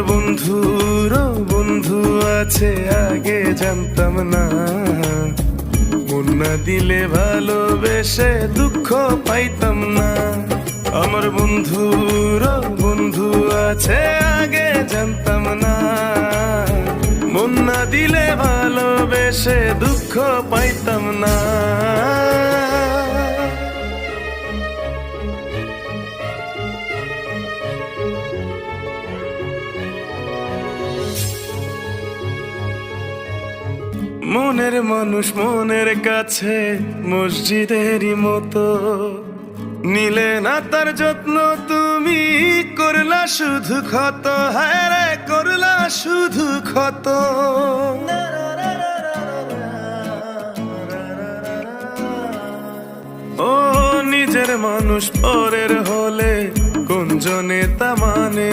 বন্ধুরও বন্ধু আছে আগে জানতাম না, মন না দিলে ভালোবেসে দুঃখ পাইতাম না। আমার বন্ধুরও বন্ধু আছে আগে জানতাম না, মন না দিলে ভালোবেসে দুঃখ পাইতাম না। মনের মানুষ মনের কাছে মসজিদেরই মতো, নিলে না তার যত্ন তুমি করলা শুধু ক্ষত, হায় রে করলা শুধু ক্ষত। ও নিজের মানুষ পরের হলে কোন জনে তা মানে।